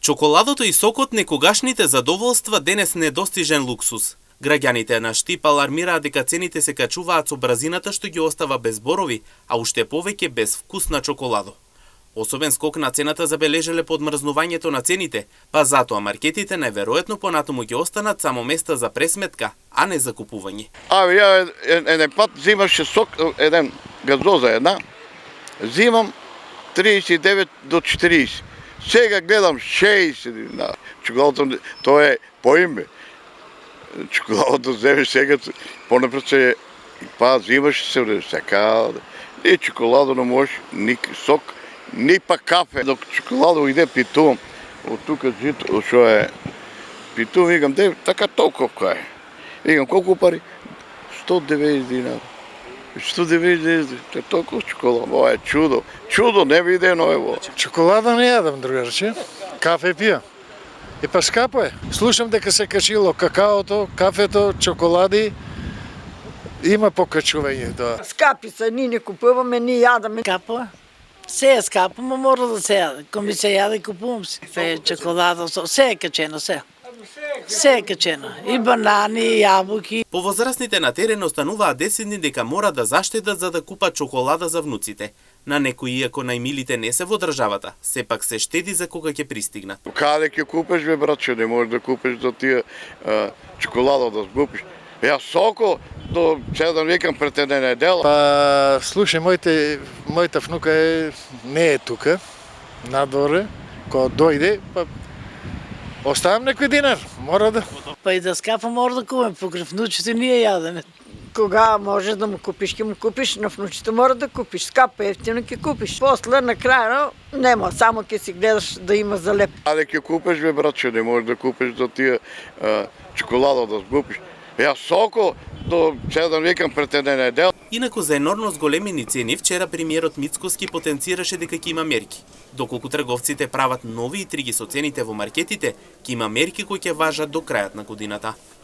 Чоколадото и сокот некогашните задоволства денес недостижен луксус. Граѓаните на Штип алармираат дека цените се качуваат со брзината што ги остава без зборови, а уште повеќе без вкусна чоколадо. Особен скок на цената забележале подмрзнувањето на цените, па затоа маркетите најверојатно понатаму ќе останат само места за пресметка, а не за купување. Ја еден пат взимаше сок, еден газоза една, взимам 39 до 40. Сега гледам 60 динара. Чоколадото, тоа е по име. Чоколадото вземеш сега, понапред се, па взимаш се, сека, и чоколадо не можеш, ни сок, ни па кафе. Док чоколадо иде питувам, од тука жито, шо е, питувам, викам, де, така толкова е. Викам, колку пари? 190 динара. 190, тоа е толкова чоколада, ова е чудо. Чудо, не видено ево. Чоколада не јадам, другарче. Кафе пијам. И па скапо е. Слушам дека се качило какаото, кафето, чоколади. Има покачување тоа. Скапи се, ние не купуваме, ние јадаме. Скапо е. Се е скапо, но мора да се јаде. Кој ми се јаде, купувам се. Се чоколада, се е качено, се. Се е качено. И банани, и јабуки. Повозрастните на терен остануваат десетни дека мора да заштедат за да купат чоколада за внуците. На некои, иако најмилите не се во државата, сепак се штеди за кога ќе пристигнат. Каде ќе купиш, бе, братче, не можеш да купиш до тие чоколада да сгупиш. Ја соко, до седам викам пред една недела. Па, слушај, мојата внука не е тука, надворе, кога дојде, па оставам некој динар, мора да. Па и да скапа мора да купам, покрај внучите ние јадеме. Кога можеш да му купиш, ќе му купиш, на внучите мора да купиш. Скапо ефтино ќе купиш. После на крај нема, само ќе си гледаш да има за леп. Каде ќе купиш, бе, братче, не можеш да купиш до тие чоколада да сгупиш. Ја соко, до седам викам пред една недела. Инаку за енормно зголемени цени, вчера премиерот Мицкоски потенцираше дека ќе има мерки. Доколку трговците прават нови итриги со цените во маркетите, ќе има мерки кои ќе важат до крајот на годината.